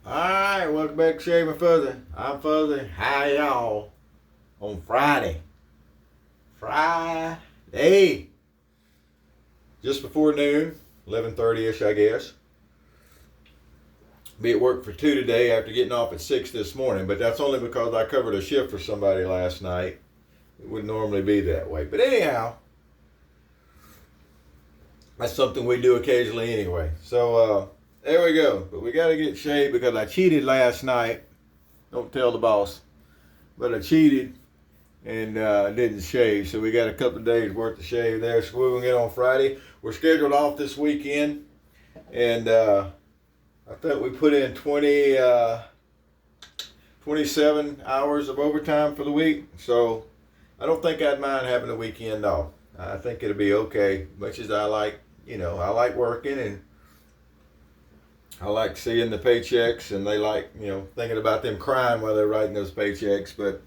Alright, welcome back to Shaving Fuzzy. I'm Fuzzy. How y'all on Friday? Friday. Just before noon, 11:30ish, I guess. Be at work for 2 today after getting off at 6 this morning, but that's only because I covered a shift for somebody last night. It wouldn't normally be that way. But anyhow, that's something we do occasionally anyway. So, there we go. But we got to get shaved because I cheated last night. Don't tell the boss. But I cheated and didn't shave. So we got a couple of days worth of shave there. So we're going to get on Friday. We're scheduled off this weekend. And I thought we put in 27 hours of overtime for the week. So I don't think I'd mind having a weekend off. I think it'll be okay. Much as I like, I like working and I like seeing the paychecks, and they like, thinking about them crying while they're writing those paychecks. But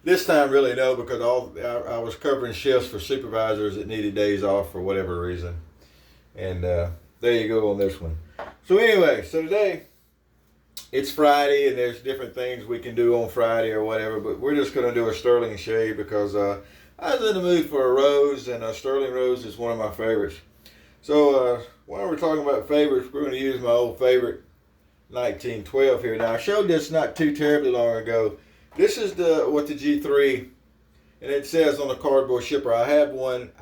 this time, really, no, because I was covering shifts for supervisors that needed days off for whatever reason. And there you go on this one. So anyway, so today, it's Friday, and there's different things we can do on Friday or whatever, but we're just going to do a Stirling shave because I was in the mood for a rose, and a Stirling Rose is one of my favorites. So while we're talking about favorites, we're going to use my old favorite 1912 here. Now I showed this not too terribly long ago. This is the G3, and it says on the cardboard shipper. I had one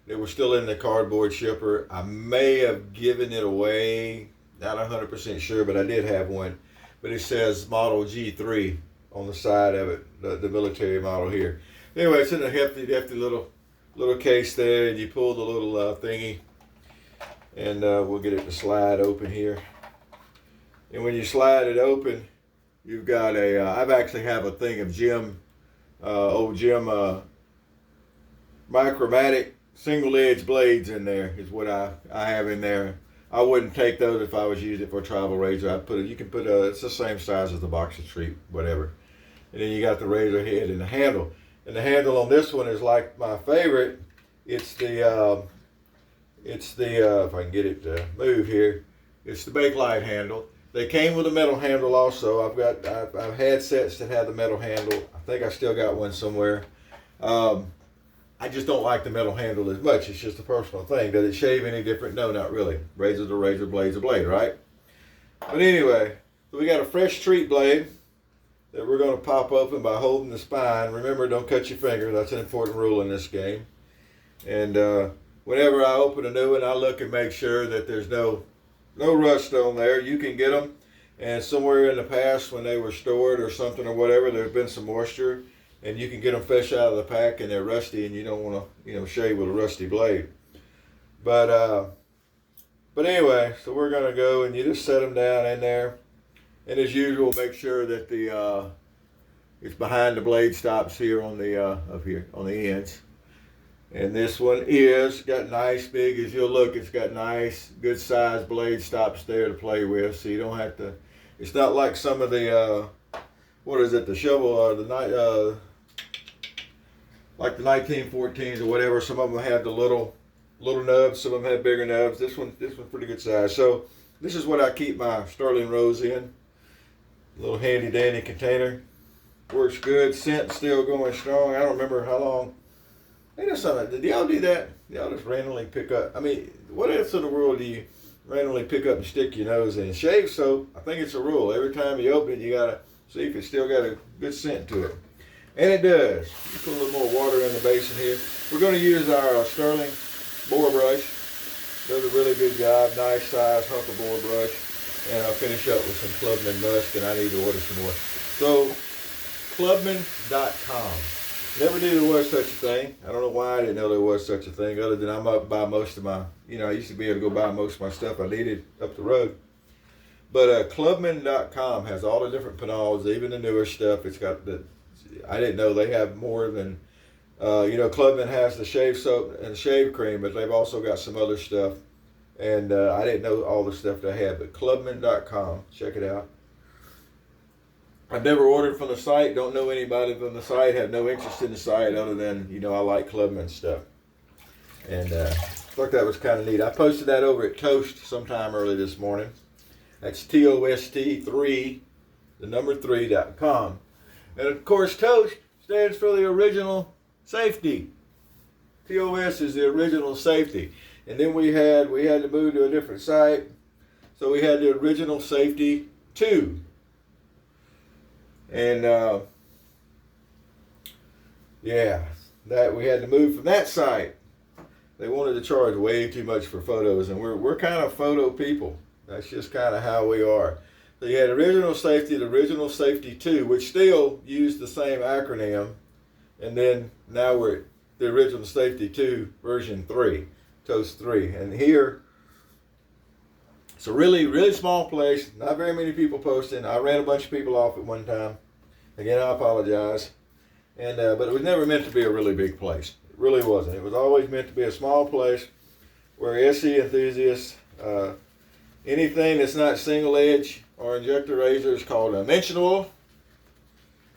that was still in the cardboard shipper. I may have given it away, not 100% sure, but I did have one. But it says model G3 on the side of it, the military model here. Anyway, it's in a hefty little case there, and you pull the little thingy, and we'll get it to slide open here. And when you slide it open, you've got I've actually have a thing of old Jim Micromatic single edge blades in there is what I have in there. I wouldn't take those if I was using it for a travel razor. You can put it's the same size as the boxer treat, whatever. And then you got the razor head and the handle. And the handle on this one is like my favorite. It's the if I can get it to move here, it's the Bakelite handle. They came with a metal handle also. I've had sets that had the metal handle. I think I still got one somewhere. I just don't like the metal handle as much. It's just a personal thing. Does it shave any different? No, not really. Razor's a razor, blade's a blade, right? But anyway, so we got a fresh treat blade that we're going to pop open by holding the spine. Remember, don't cut your finger. That's an important rule in this game. And whenever I open a new one, I look and make sure that there's no rust on there. You can get them, and somewhere in the past when they were stored or something or whatever, there's been some moisture, and you can get them fresh out of the pack and they're rusty, and you don't want to shave with a rusty blade. But anyway, so we're going to go, and you just set them down in there. And as usual, make sure that it's behind the blade stops here on the up here on the ends. And this one got nice big, as you'll look, it's got nice good sized blade stops there to play with, so you don't have to. It's not like some of the the shovel or like the 1914s or whatever. Some of them have the little nubs, some of them have bigger nubs. This one's pretty good size. So this is what I keep my Stirling Rose in. Little handy dandy container. Works good. Scent still going strong. I don't remember how long. Hey, that's something. Did y'all do that? Y'all just randomly pick up? I mean, what else in the world do you randomly pick up and stick your nose in? Shave soap, I think it's a rule. Every time you open it, you gotta see if it's still got a good scent to it. And it does. You put a little more water in the basin here. We're going to use our Stirling boar brush. Does a really good job. Nice size hunk of boar brush. And I'll finish up with some Clubman musk, and I need to order some more. So, Clubman.com. Never knew there was such a thing. I don't know why I didn't know there was such a thing, other than I'm up by most of my, I used to be able to go buy most of my stuff I needed up the road. But Clubman.com has all the different panols, even the newer stuff. It's got I didn't know they have more than, Clubman has the shave soap and shave cream, but they've also got some other stuff. And I didn't know all the stuff they had, but Clubman.com, check it out. I've never ordered from the site, don't know anybody from the site, have no interest in the site other than, I like Clubman stuff. And thought that was kind of neat. I posted that over at Toast sometime early this morning. That's TOST3, the number 3.com. And of course, TOST stands for the original safety. TOS is the original safety. And then we had to move to a different site. So we had the original safety 2. And that we had to move from that site. They wanted to charge way too much for photos, and we're kind of photo people. That's just kind of how we are. So you had original safety, the original safety 2, which still used the same acronym, and then now we're at the original safety 2 version 3, TOAST 3. And here, it's a really, really small place, not very many people posting. I ran a bunch of people off at one time. Again, I apologize. And but it was never meant to be a really big place. It really wasn't. It was always meant to be a small place where SE enthusiasts, anything that's not single edge or injector razor is called unmentionable,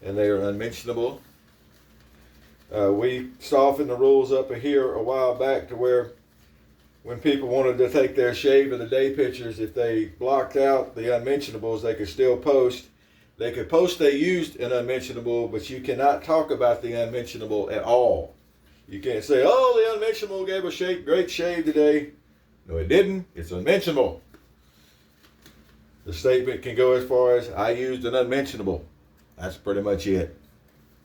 and they are unmentionable. We softened the rules up here a while back to where when people wanted to take their shave of the day pictures, if they blocked out the unmentionables, they could still post. They could post they used an unmentionable, but you cannot talk about the unmentionable at all. You can't say, oh, the unmentionable gave a great shave today. No, it didn't. It's unmentionable. The statement can go as far as, I used an unmentionable. That's pretty much it.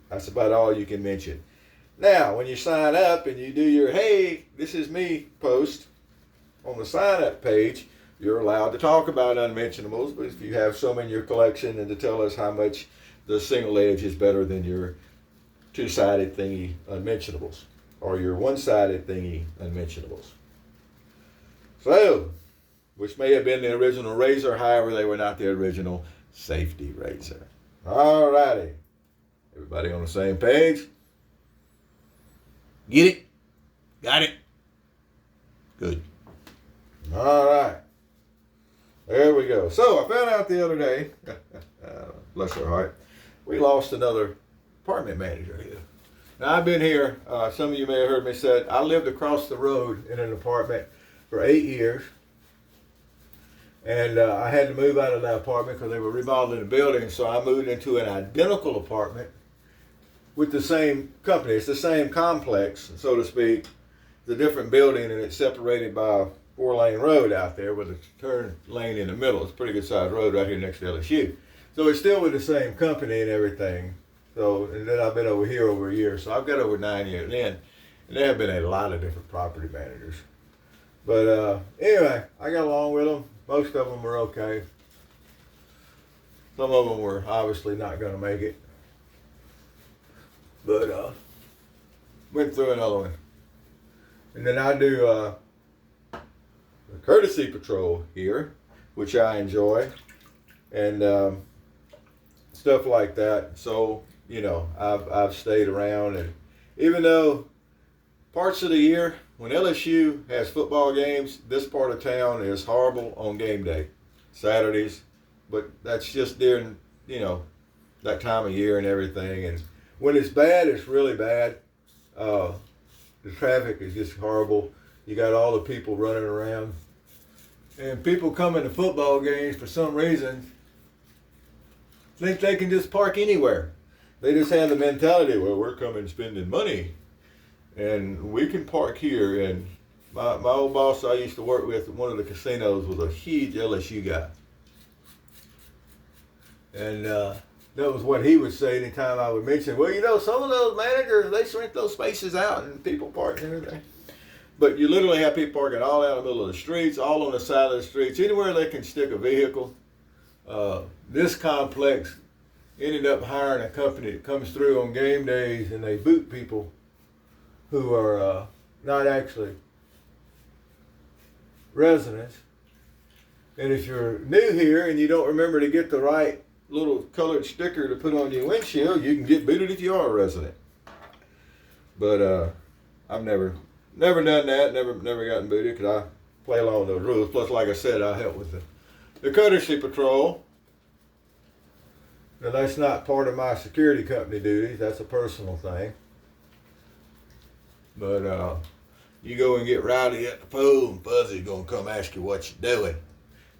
That's about all you can mention. Now, when you sign up and you do your, hey, this is me post on the sign up page, you're allowed to talk about unmentionables, but if you have some in your collection, and to tell us how much the single edge is better than your two-sided thingy unmentionables, or your one-sided thingy unmentionables. So, which may have been the original razor, however, they were not the original safety razor. All righty. Everybody on the same page? Get it? Got it? Good. All right. There we go. So I found out the other day, bless her heart, we lost another apartment manager here. Now I've been here, some of you may have heard me say, I lived across the road in an apartment for 8 years. And I had to move out of that apartment because they were remodeling the building. So I moved into an identical apartment with the same company. It's the same complex, so to speak. It's a different building, and it's separated by a 4-lane road out there with a turn lane in the middle. It's a pretty good sized road right here next to LSU. So it's still with the same company and everything. So, and then I've been over here over a year. So I've got over 9 years in. And there have been a lot of different property managers. But anyway, I got along with them. Most of them were okay. Some of them were obviously not going to make it. But went through another one. And then I do the courtesy patrol here, which I enjoy, and stuff like that. So, you know, I've stayed around, and even though parts of the year when LSU has football games, this part of town is horrible on game day, Saturdays, but that's just during, you know, that time of year and everything. And when it's bad, it's really bad. The traffic is just horrible. You got all the people running around. And people coming to football games for some reason think they can just park anywhere. They just have the mentality, well, we're coming spending money, and we can park here. And my old boss I used to work with at one of the casinos was a huge LSU guy. And that was what he would say anytime I would mention, well, you know, some of those managers, they rent those spaces out and people park and everything. But you literally have people parking all out in the middle of the streets, all on the side of the streets, anywhere they can stick a vehicle. This complex ended up hiring a company that comes through on game days, and they boot people who are not actually residents. And if you're new here and you don't remember to get the right little colored sticker to put on your windshield, you can get booted if you are a resident. But I've never done that, never gotten booted because I play along with those rules. Plus, like I said, I help with the courtesy patrol. Now, that's not part of my security company duties. That's a personal thing. But you go and get rowdy at the pool, and Fuzzy's going to come ask you what you're doing.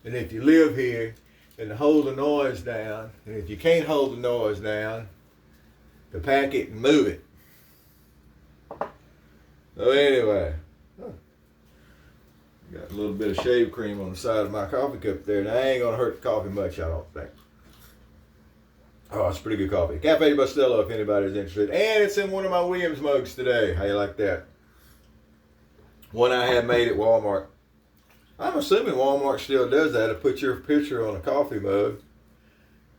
And if you live here, and to hold the noise down, and if you can't hold the noise down, to pack it and move it. So anyway, got a little bit of shave cream on the side of my coffee cup there, and I ain't gonna hurt the coffee much, I don't think. Oh, it's pretty good coffee. Cafe Bustelo, if anybody's interested. And it's in one of my Williams mugs today. How you like that? One I had made at Walmart. I'm assuming Walmart still does that, to put your picture on a coffee mug.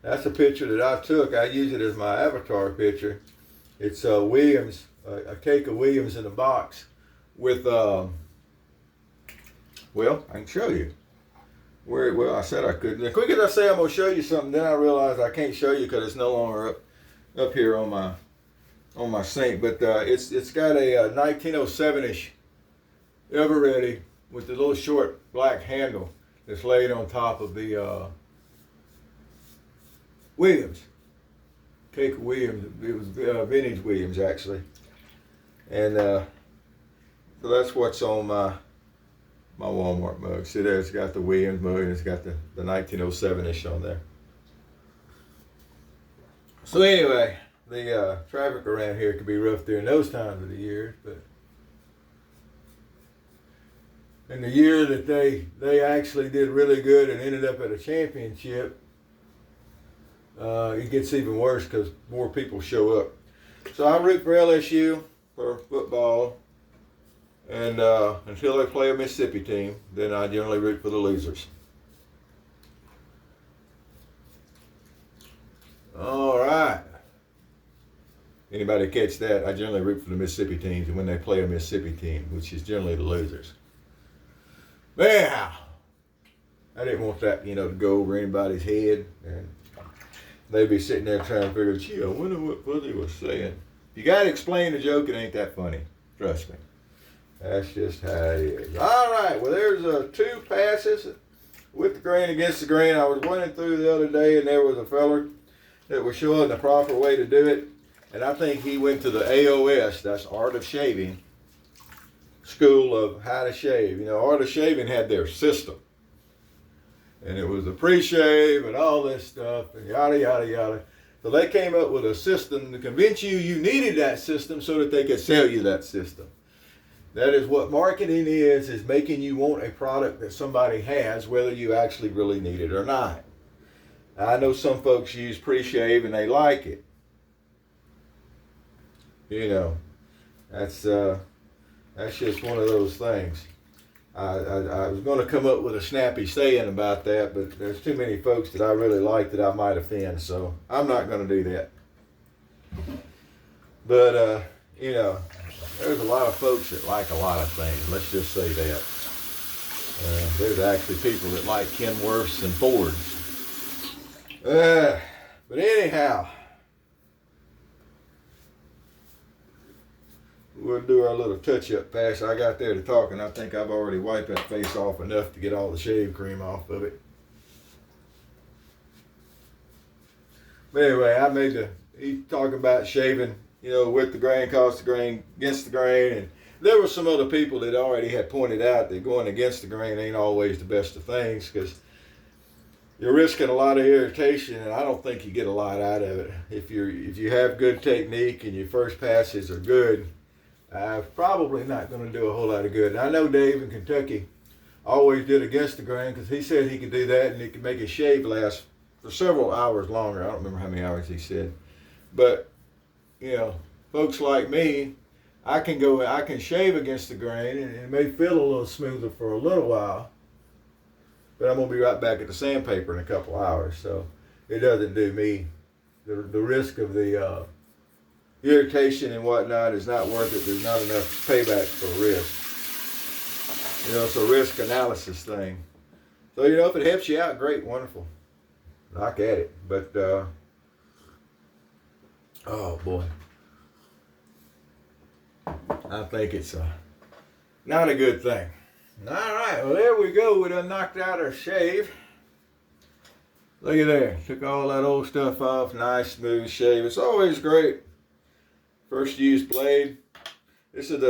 That's a picture that I took. I use it as my avatar picture. It's Williams, a cake of Williams in a box with, well, I can show you. Well, I said I couldn't. As quick as I say I'm going to show you something, then I realize I can't show you because it's no longer up here on my sink. But it's got a 1907-ish Ever Ready with the little short black handle that's laid on top of the Williams. Cake of Williams. It was vintage Williams, actually. And so that's what's on my Walmart mug. See there, it's got the Williams mug and it's got the 1907-ish on there. So anyway, the traffic around here could be rough during those times of the year, but in the year that they actually did really good and ended up at a championship, it gets even worse because more people show up. So I root for LSU for football, and until they play a Mississippi team, then I generally root for the losers. All right. Anybody catch that? I generally root for the Mississippi teams, and when they play a Mississippi team, which is generally the losers. Man, I didn't want that, to go over anybody's head, and they'd be sitting there trying to figure, gee, I wonder what he was saying. You got to explain the joke, it ain't that funny. Trust me. That's just how it is. All right, well, there's two passes with the grain against the grain. I was running through the other day, and there was a feller that was showing the proper way to do it, and I think he went to the AOS, that's Art of Shaving, school of how to shave. Art of Shaving had their system, and it was a pre-shave and all this stuff, and yada, yada, yada. So they came up with a system to convince you needed that system so that they could sell you that system. That is what marketing is making you want a product that somebody has, whether you actually really need it or not. I know some folks use pre-shave and they like it. That's just one of those things. I was going to come up with a snappy saying about that, but there's too many folks that I really like that I might offend, so I'm not going to do that. But, there's a lot of folks that like a lot of things. Let's just say that. There's actually people that like Kenworths and Fords. But anyhow, we'll do our little touch-up pass. I got there to talk, and I think I've already wiped that face off enough to get all the shave cream off of it. But anyway, he's talking about shaving, with the grain, across the grain, against the grain, and there were some other people that already had pointed out that going against the grain ain't always the best of things, because you're risking a lot of irritation, and I don't think you get a lot out of it. If you have good technique and your first passes are good, probably not going to do a whole lot of good. And I know Dave in Kentucky always did against the grain because he said he could do that and it could make his shave last for several hours longer. I don't remember how many hours he said. But, folks like me, I can shave against the grain and it may feel a little smoother for a little while, but I'm going to be right back at the sandpaper in a couple hours. So it doesn't do me. The risk of the irritation and whatnot is not worth it. There's not enough payback for risk. It's a risk analysis thing. So, if it helps you out, great, wonderful. Knock at it. But, oh boy. I think it's not a good thing. All right, well, there we go. We done knocked out our shave. Look at there. Took all that old stuff off. Nice, smooth shave. It's always great. First used blade. This is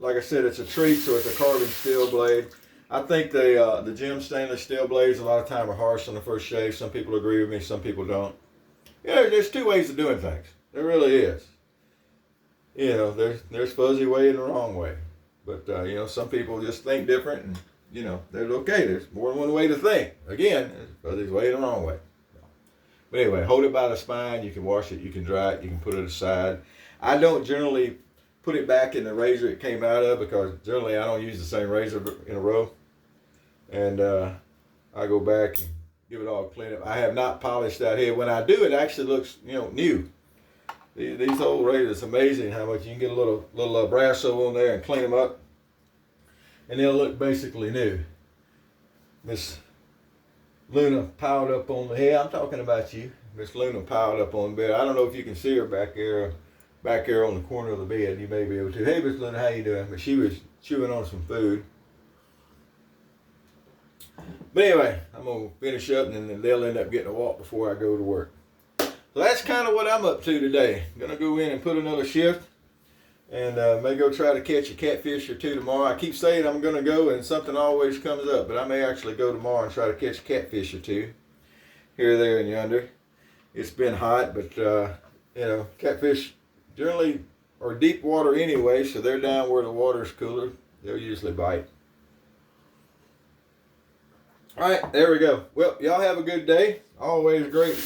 like I said, it's a treat, so it's a carbon steel blade. I think the gem stainless steel blades a lot of time are harsh on the first shave. Some people agree with me, some people don't. Yeah, there's two ways of doing things. There really is. You know, there's fuzzy way and the wrong way. But you know, some people just think different, and you know, there's okay. There's more than one way to think. Again, there's fuzzy way and the wrong way. But anyway, hold it by the spine. You can wash it. You can dry it. You can put it aside. I don't generally put it back in the razor it came out of because generally I don't use the same razor in a row. And I go back and give it all a clean up. I have not polished that head. When I do, it actually looks, you know, new. These old razors, it's amazing how much you can get a little brasso on there and clean them up, and they'll look basically new. Miss Luna piled up on the head. I'm talking about you. Miss Luna piled up on the bed. I don't know if you can see her back there on the corner of the bed. You may be able to. Hey, Miss Luna, how you doing? But she was chewing on some food. But anyway, I'm going to finish up, and then they'll end up getting a walk before I go to work. So that's kind of what I'm up to today. I'm going to go in and put another shift, and may go try to catch a catfish or two tomorrow. I keep saying I'm going to go, and something always comes up, but I may actually go tomorrow and try to catch a catfish or two here, there, and yonder. It's been hot, but, you know, catfish generally are deep water anyway, so they're down where the water's cooler. They'll usually bite. All right, there we go. Well, y'all have a good day. Always great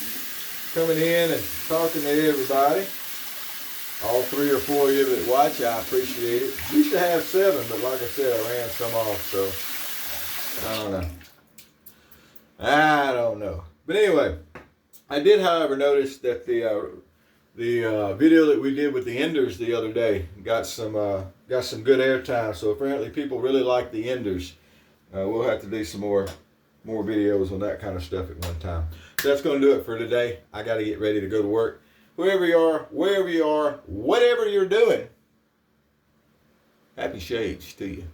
coming in and talking to everybody. All 3 or 4 of you that watch, I appreciate it. Used to have 7, but like I said, I ran some off, so I don't know. But anyway, I did, however, notice that the video that we did with the enders the other day got some good airtime. So apparently people really like the enders. We'll have to do some more videos on that kind of stuff at one time. So that's going to do it for today. I got to get ready to go to work. Wherever you are, whatever you're doing, happy shades to you.